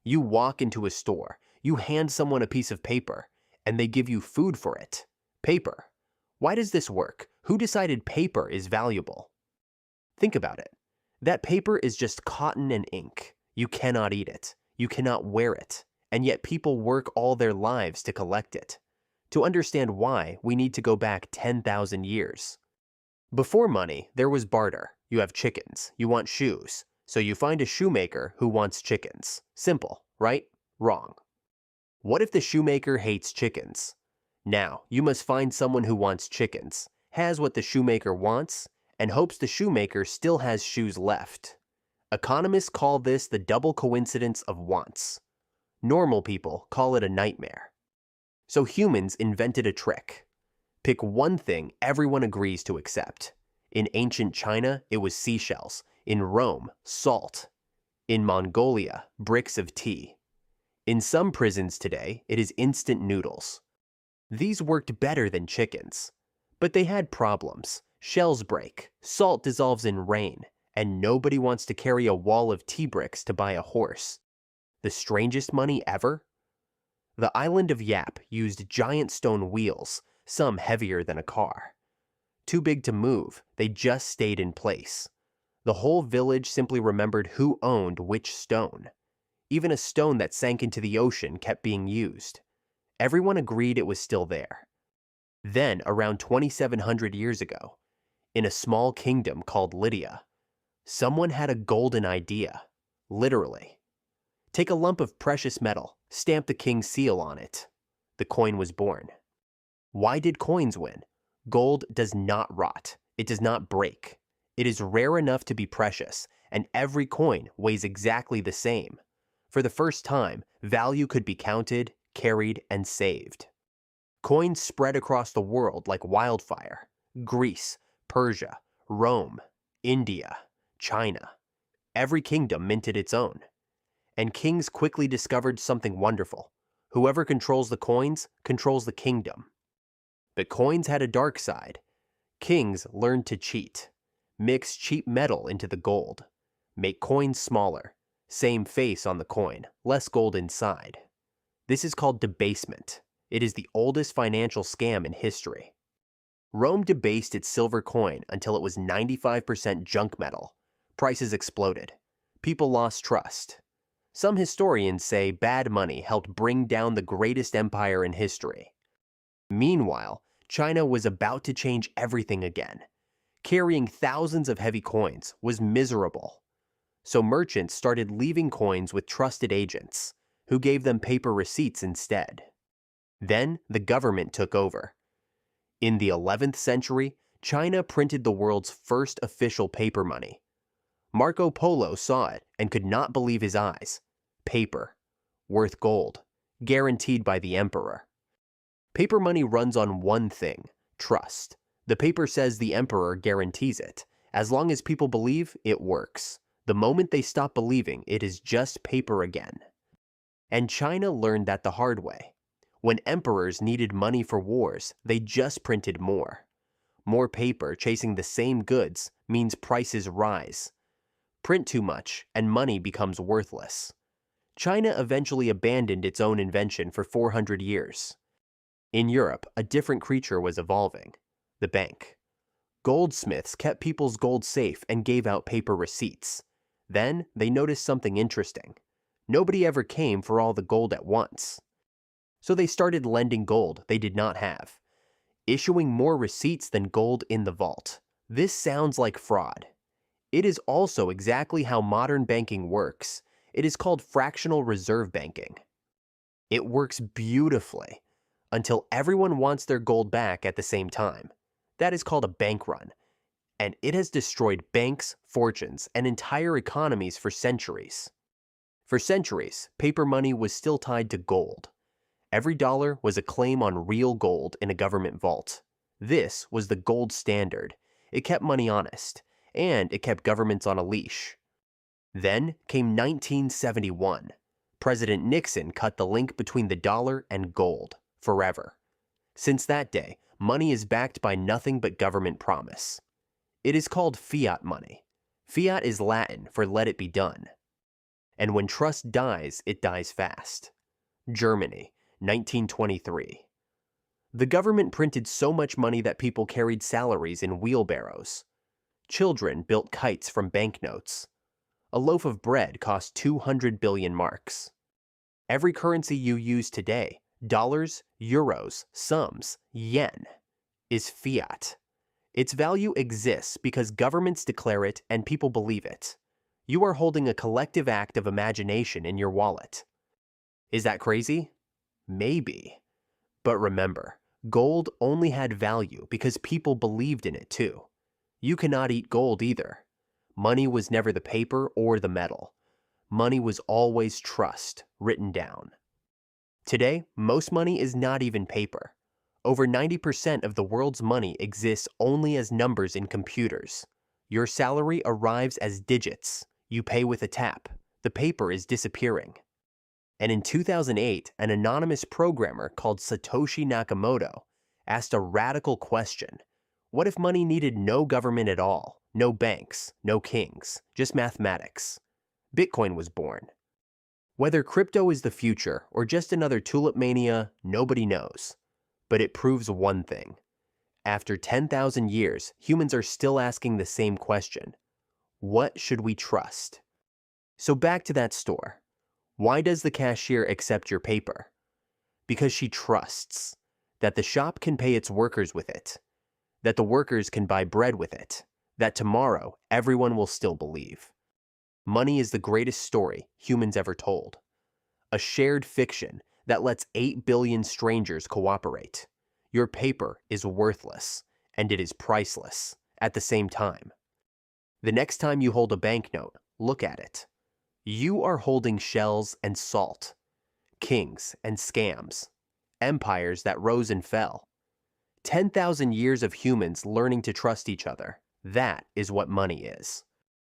You walk into a store, you hand someone a piece of paper, and they give you food for it. Paper. Why does this work? Who decided paper is valuable? Think about it. That paper is just cotton and ink. You cannot eat it. You cannot wear it. And yet people work all their lives to collect it. To understand why, we need to go back 10,000 years. Before money, there was barter. You have chickens. You want shoes. So you find a shoemaker who wants chickens. Simple, right? Wrong. What if the shoemaker hates chickens? Now, you must find someone who wants chickens, has what the shoemaker wants, and hopes the shoemaker still has shoes left. Economists call this the double coincidence of wants. Normal people call it a nightmare. So humans invented a trick. Pick one thing everyone agrees to accept. In ancient China, it was seashells. In Rome, salt. In Mongolia, bricks of tea. In some prisons today, it is instant noodles. These worked better than chickens. But they had problems. Shells break, salt dissolves in rain, and nobody wants to carry a wall of tea bricks to buy a horse. The strangest money ever? The island of Yap used giant stone wheels, some heavier than a car. Too big to move, they just stayed in place. The whole village simply remembered who owned which stone. Even a stone that sank into the ocean kept being used. Everyone agreed it was still there. Then, around 2,700 years ago, in a small kingdom called Lydia, someone had a golden idea, literally. Take a lump of precious metal, stamp the king's seal on it. The coin was born. Why did coins win? Gold does not rot. It does not break. It is rare enough to be precious, and every coin weighs exactly the same. For the first time, value could be counted, carried, and saved. Coins spread across the world like wildfire. Greece, Persia, Rome, India, China. Every kingdom minted its own. And kings quickly discovered something wonderful. Whoever controls the coins controls the kingdom. But coins had a dark side. Kings learned to cheat. Mix cheap metal into the gold. Make coins smaller. Same face on the coin, less gold inside. This is called debasement. It is the oldest financial scam in history. Rome debased its silver coin until it was 95% junk metal. Prices exploded. People lost trust. Some historians say bad money helped bring down the greatest empire in history. Meanwhile, China was about to change everything again. Carrying thousands of heavy coins was miserable. So merchants started leaving coins with trusted agents, who gave them paper receipts instead. Then the government took over. In the 11th century, China printed the world's first official paper money. Marco Polo saw it and could not believe his eyes. Paper. Worth gold. Guaranteed by the emperor. Paper money runs on one thing: trust. The paper says the emperor guarantees it. As long as people believe, it works. The moment they stop believing, it is just paper again. And China learned that the hard way. When emperors needed money for wars, they just printed more. More paper chasing the same goods means prices rise. Print too much, and money becomes worthless. China eventually abandoned its own invention for 400 years. In Europe, a different creature was evolving: the bank. Goldsmiths kept people's gold safe and gave out paper receipts. Then they noticed something interesting. Nobody ever came for all the gold at once. So they started lending gold they did not have, issuing more receipts than gold in the vault. This sounds like fraud. It is also exactly how modern banking works. It is called fractional reserve banking. It works beautifully until everyone wants their gold back at the same time. That is called a bank run, and it has destroyed banks, fortunes, and entire economies for centuries. For centuries, paper money was still tied to gold. Every dollar was a claim on real gold in a government vault. This was the gold standard. It kept money honest, and it kept governments on a leash. Then came 1971. President Nixon cut the link between the dollar and gold forever. Since that day, money is backed by nothing but government promise. It is called fiat money. Fiat is Latin for let it be done. And when trust dies, it dies fast. Germany, 1923. The government printed so much money that people carried salaries in wheelbarrows. Children built kites from banknotes. A loaf of bread cost 200 billion marks. Every currency you use today, dollars, euros, sums, yen, is fiat. Its value exists because governments declare it and people believe it. You are holding a collective act of imagination in your wallet. Is that crazy? Maybe. But remember, gold only had value because people believed in it too. You cannot eat gold either. Money was never the paper or the metal. Money was always trust, written down. Today, most money is not even paper. Over 90% of the world's money exists only as numbers in computers. Your salary arrives as digits. You pay with a tap. The paper is disappearing. And in 2008, an anonymous programmer called Satoshi Nakamoto asked a radical question. What if money needed no government at all? No banks, no kings, just mathematics. Bitcoin was born. Whether crypto is the future or just another tulip mania, nobody knows. But it proves one thing. After 10,000 years, humans are still asking the same question. What should we trust? So back to that store. Why does the cashier accept your paper? Because she trusts that the shop can pay its workers with it, that the workers can buy bread with it, that tomorrow everyone will still believe. Money is the greatest story humans ever told. A shared fiction that lets 8 billion strangers cooperate. Your paper is worthless, and it is priceless at the same time. The next time you hold a banknote, look at it. You are holding shells and salt, kings and scams, empires that rose and fell. 10,000 years of humans learning to trust each other. That is what money is.